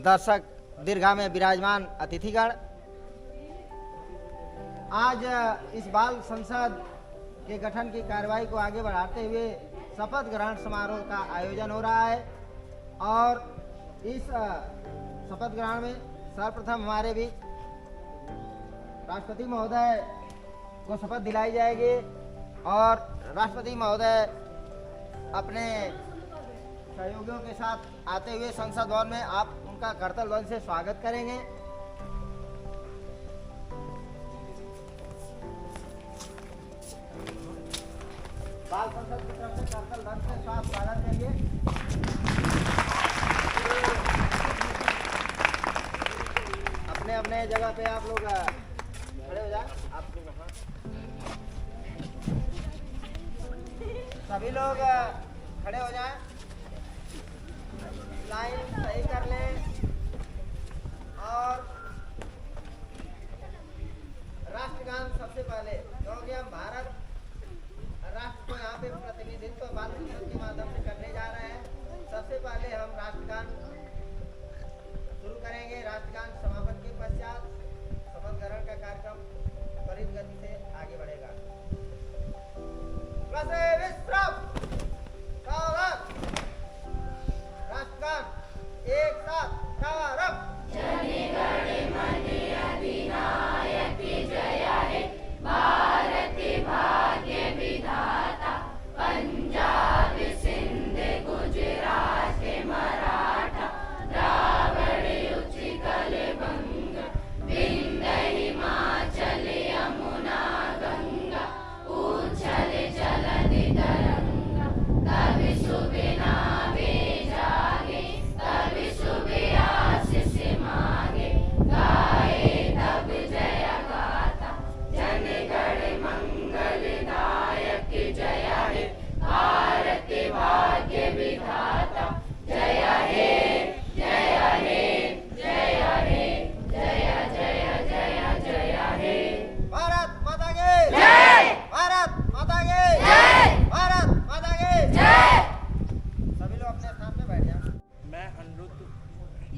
दर्शक दीर्घा में विराजमान अतिथिगण, आज इस बाल संसद के गठन की कार्रवाई को आगे बढ़ाते हुए शपथ ग्रहण समारोह का आयोजन हो रहा है और इस शपथ ग्रहण में सर्वप्रथम हमारे बीच राष्ट्रपति महोदय को शपथ दिलाई जाएगी और राष्ट्रपति महोदय अपने सहयोगियों के साथ आते हुए संसद भवन में आप उनका करतल ध्वनि से स्वागत करेंगे। बाल संसद की तरफ से करतल ध्वनि से स्वागत करेंगे। अपने अपने जगह पे आप लोग खड़े हो जाए। आप लोग सभी लोग खड़े हो जाएं, लाइन सही कर लें और राष्ट्रगान सबसे पहले, क्योंकि हम भारत राष्ट्र को यहाँ पे प्रतिनिधित्व बाल संसद के माध्यम से करने जा रहे हैं। सबसे पहले हम राष्ट्रगान शुरू करेंगे। राष्ट्रगान समापन के पश्चात शपथ ग्रहण का कार्यक्रम त्वरित गति से आगे बढ़ेगा। राष्ट्रगान एक साथ प्रारंभ। जनि गणि मनि अधिनायक जय हे भारती भाग्य विधाता पंजाब सिंध गुजरात मराठा द्राविड़ उत्कल बंग विंध्य हिमाचल यमुना गंगा उच्छल जलधि तरंगा कवि सुबिना वे जागे कवि सुबि आशीष मांगे गाए तब जय गाथा जन गण मंगल दायक जय हे भारती भाग्य विधाता जय हे जय हे जय हे जय जय जय जय हे। भारत माता की जय भारत माता की जय भारत माता की जय। सभी लोग अपने स्थान पे बैठ जाएं। मैं अनिरुद्ध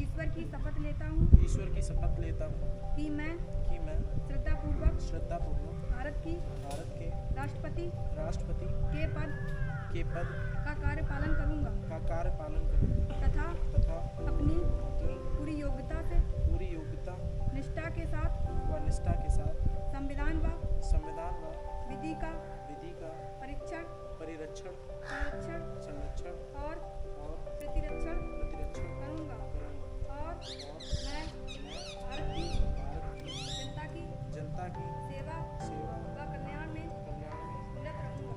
ईश्वर की शपथ लेता हूँ ईश्वर की शपथ लेता हूँ कि मैं कि मैं श्रद्धापूर्वक भारत के राष्ट्रपति राष्ट्रपति के पद का कार्य पालन करूँगा करूँगा तथा तथा अपनी अपनी पूरी योग्यता निष्ठा के साथ संविधान व विधि का परीक्षण परिरक्षण संरक्षण और और प्रतिरक्षण प्रतिरक्षण करूँगा और मैं भारत की जनता की सेवा व कल्याण में निरत रहूँगा।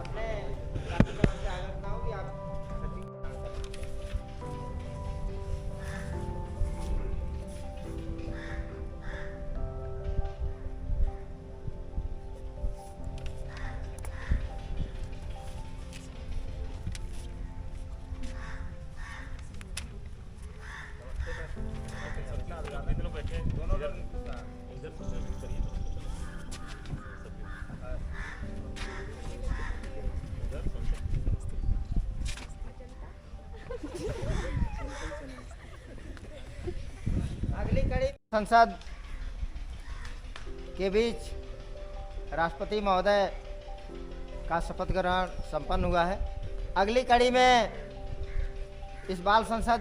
अपने साथी से आग्रह करता हूँ कि आप अगली कड़ी संसद के बीच राष्ट्रपति महोदय का शपथ ग्रहण संपन्न हुआ है। अगली कड़ी में इस बाल संसद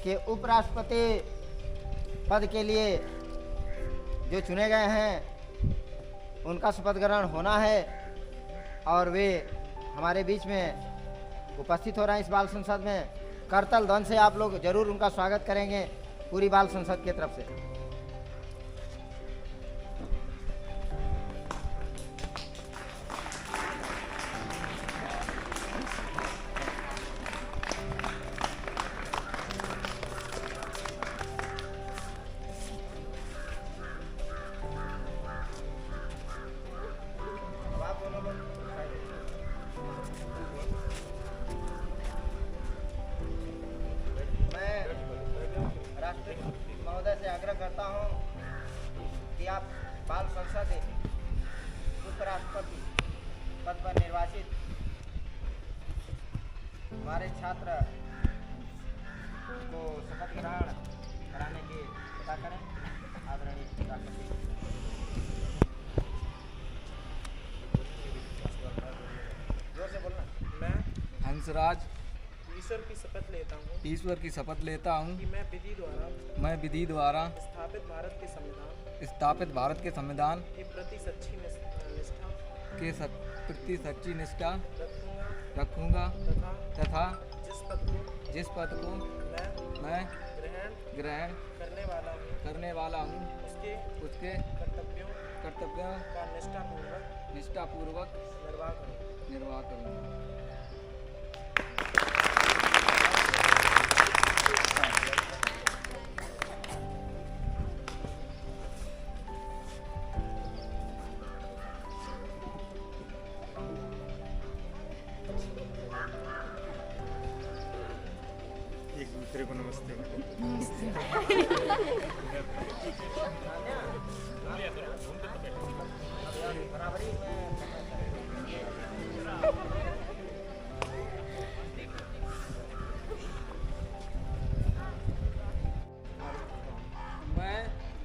के उपराष्ट्रपति पद के लिए जो चुने गए हैं उनका शपथ ग्रहण होना है और वे हमारे बीच में उपस्थित हो रहे हैं। इस बाल संसद में करतल ध्वनि से आप लोग जरूर उनका स्वागत करेंगे पूरी बाल संसद की तरफ से। मैं राष्ट्रपति महोदय से आग्रह करता छात्र को शपथ ग्रहण कराने की कृपा करें। आदरणीय राष्ट्रपति। जोर से बोलना। मैं हंसराज ईश्वर की शपथ लेता हूँ ईश्वर की शपथ लेता हूँ कि मैं विधि द्वारा स्थापित भारत के संविधान के प्रति सच्ची निष्ठा रखूँगा तथा जिस पद को मैं ग्रहण करने वाला हूँ उसके कर्तव्यों का निष्ठापूर्वक निर्वाह करूँगा। एक दूसरे को नमस्ते।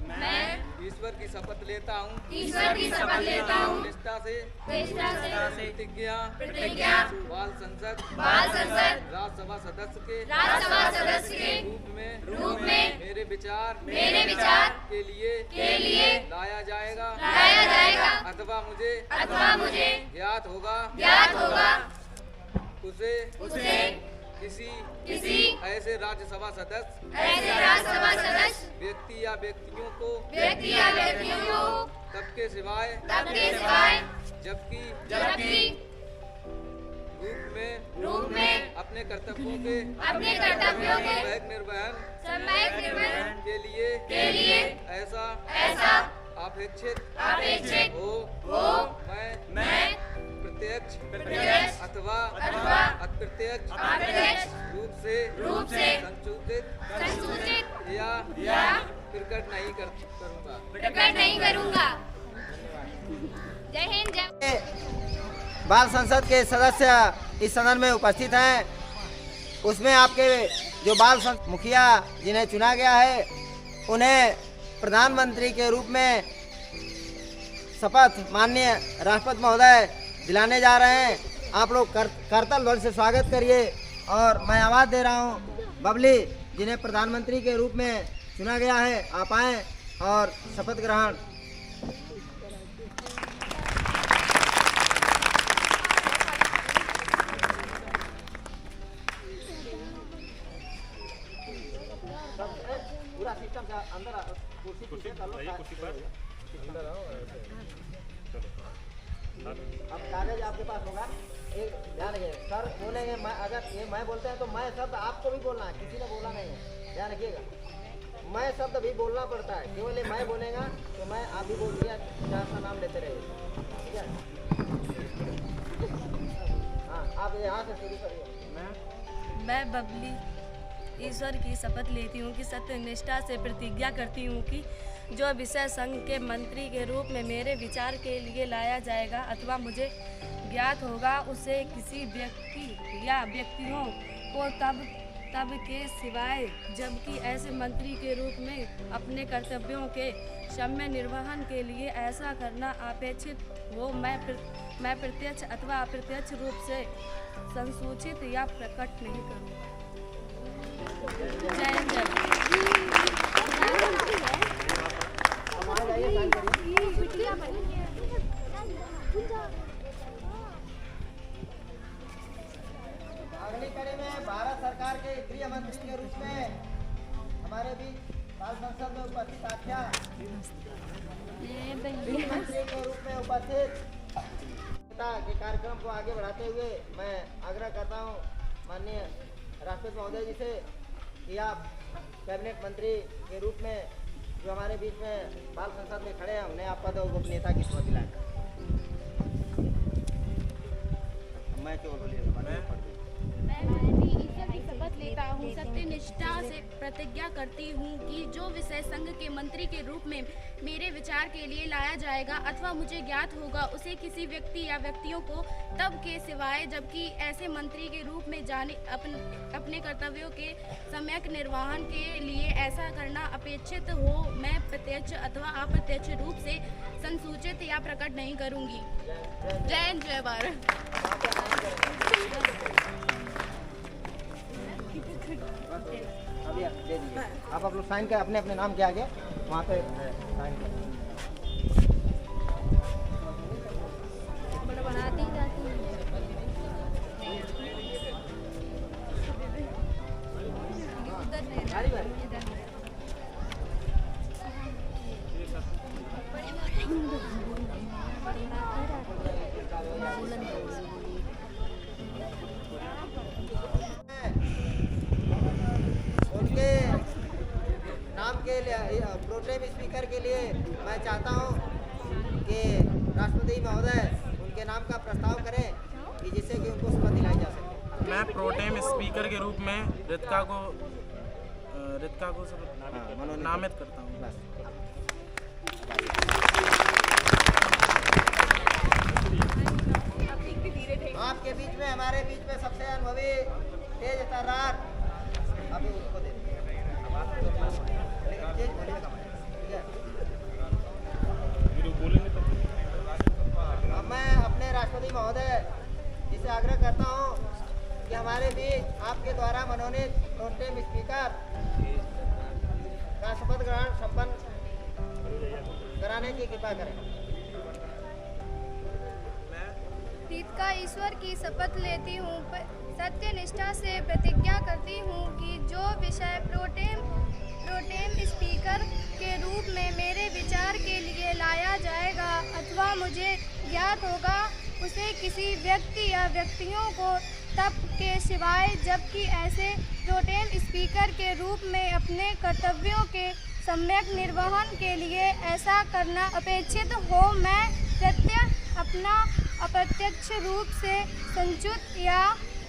मैं ईश्वर की शपथ लेता हूँ निष्ठा से प्रतिज्ञा बाल संसद राज्यसभा सदस्य के रूप में मेरे विचार के लिए लाया जाएगा अथवा मुझे ज्ञात होगा उसे किसी ऐसे राज्यसभा सदस्य व्यक्ति या व्यक्तियों को तब के सिवाय जबकि रूप में अपने कर्तव्यों के सम्यक निर्वहन के लिए ऐसा अपेक्षित हो मैं प्रत्यक्ष अथवा अप्रत्यक्ष रूप से संसूचित या प्रकट नहीं करूँगा। जय हिंद जय। बाल संसद के सदस्य इस सदन में उपस्थित हैं। उसमें आपके जो बाल मुखिया जिन्हें चुना गया है उन्हें प्रधानमंत्री के रूप में शपथ माननीय राष्ट्रपति महोदय दिलाने जा रहे हैं। आप लोग करतल ध्वनि से स्वागत करिए। और मैं आवाज़ दे रहा हूँ बबली जिन्हें प्रधानमंत्री के रूप में चुना गया है, आप आएँ और शपथ ग्रहण। पूरा सिस्टम का अंदर कुर्सी पीछे कर लो। अब कागज आपके पास होगा। एक ध्यान रखिए, सर बोलेंगे मैं, अगर ये मैं बोलते हैं तो मैं शब्द आपको भी बोलना है, किसी ने बोला नहीं है, ध्यान रखिएगा। मैं शब्द भी बोलना पड़ता है, केवल ये मैं बोलेगा तो मैं आप भी बोलिए, चार सा नाम लेते रहिए, ठीक है। हाँ, आप यहाँ से शुरू करिए। मैं बबली ईश्वर की शपथ लेती हूँ कि सत्यनिष्ठा से प्रतिज्ञा करती हूँ कि जो विषय संघ के मंत्री के रूप में मेरे विचार के लिए लाया जाएगा अथवा मुझे ज्ञात होगा उसे किसी व्यक्ति या व्यक्तियों को तब के सिवाय जबकि ऐसे मंत्री के रूप में अपने कर्तव्यों के सम्यक निर्वहन के लिए ऐसा करना अपेक्षित हो मैं प्रत्यक्ष अथवा अप्रत्यक्ष रूप से संसूचित या प्रकट नहीं करूँगा। जय हिंद। अगली कड़ी में भारत सरकार के गृह मंत्री के रूप में हमारे बीच बाल संसद में उपस्थित आख्या गृह मंत्री के रूप में उपस्थित के कार्यक्रम को आगे बढ़ाते हुए मैं आग्रह करता हूं माननीय राष्ट्रपति महोदय जी से कि आप कैबिनेट मंत्री के रूप में जो हमारे बीच में बाल संसद में खड़े हैं उन्हें आप पद और गोपनीयता की शपथ दिलाएं। मैं क्यों बोलिए मैं ईश्वर की शपथ लेता हूँ, सत्य निष्ठा से प्रतिज्ञा करती हूँ कि जो विषय संघ के मंत्री के रूप में मेरे विचार के लिए लाया जाएगा अथवा मुझे ज्ञात होगा, उसे किसी व्यक्ति या व्यक्तियों को तब के सिवाय जबकि ऐसे मंत्री के रूप में जाने अपने कर्तव्यों के सम्यक निर्वहन के लिए ऐसा करना अपेक्षित हो, मैं प्रत्यक्ष अथवा अप्रत्यक्ष रूप से संसूचित या प्रकट नहीं करूँगी। जय हिंद, जय भारत। अभी आप दे दीजिए। आप लोग साइन कर अपने अपने नाम के आगे वहाँ पे साइन कर। उनके नाम के लिए प्रोटेम स्पीकर के लिए मैं चाहता हूं कि राष्ट्रपति महोदय उनके नाम का प्रस्ताव करें कि जिससे कि उनको शपथ दिलाई जा सके। मैं प्रोटेम स्पीकर के रूप में रितिका को नामित करता हूँ। आपके बीच में, हमारे बीच में सबसे अनुभवी तेज तर्रार अभी उसको दे दीजिए। अब मैं अपने राष्ट्रपति महोदय जी से आग्रह करता हूं कि हमारे बीच आपके द्वारा मनोनीत प्रोटेम स्पीकर का शपथ ग्रहण संपन्न कराने की कृपा करें। रितिका ईश्वर की शपथ लेती हूँ, सत्य निष्ठा से प्रतिज्ञा करती हूँ कि जो विषय प्रोटेम स्पीकर के रूप में मेरे विचार के लिए लाया जाएगा अथवा मुझे ज्ञात होगा, उसे किसी व्यक्ति या व्यक्तियों को तब के सिवाय जबकि ऐसे प्रोटेम स्पीकर के रूप में अपने कर्तव्यों के सम्यक निर्वहन के लिए ऐसा करना अपेक्षित हो, मैं अपना अप्रत्यक्ष रूप से संचित या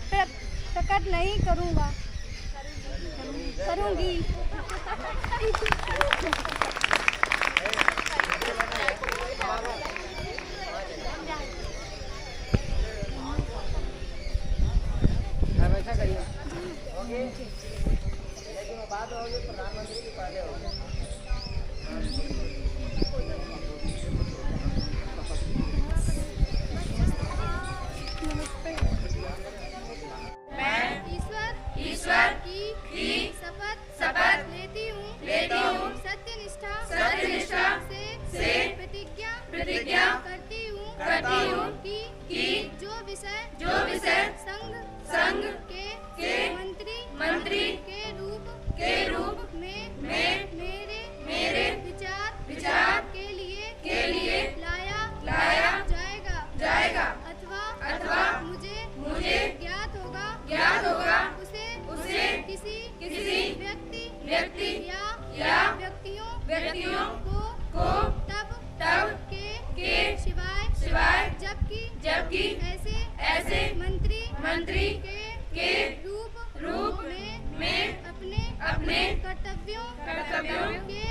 प्रकट नहीं करूँगी। ऐसा करिए होगी, लेकिन वो बात होगी प्रधानमंत्री की पहले होगी। ईश्वर की शपथ लेती हूँ, सत्य निष्ठा से प्रतिज्ञा करती हूँ कि जो विषय संघ के मंत्री के रूप में मेरे विचार के लिए लाया जाएगा अथवा मुझे ज्ञात होगा, उसे किसी व्यक्ति या व्यक्तियों को तब के सिवाय जबकि ऐसे मंत्री के रूप में अपने कर्तव्यों के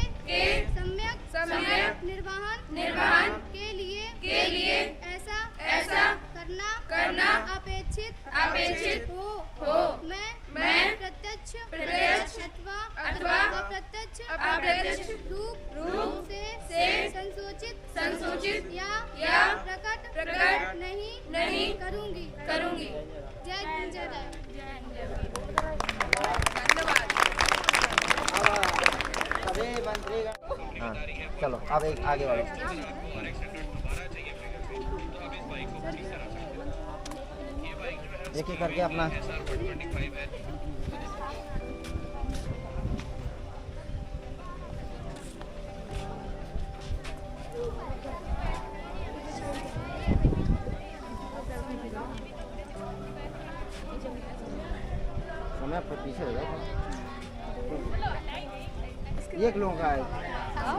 सम्यक निर्वहन के लिए ऐसा करना अपेक्षित हो, मैं प्रत्यक्ष अथवा अप्रत्यक्ष रूप से संसूचित या प्रकट नहीं करूँगी। जय हिंद, जय भारत। धन्यवाद। सभी मंत्री हाँ, चलो अब एक आगे बढ़ो। एक एक करके अपना समय पर पीछे हो जाओ। एक लोगों का है। हाँ।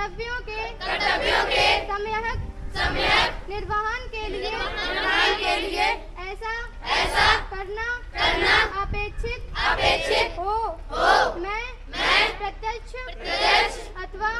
कर्तव्यों के सम्यक निर्वहन के लिए ऐसा करना अपेक्षित हो। मैं प्रत्यक्ष अथवा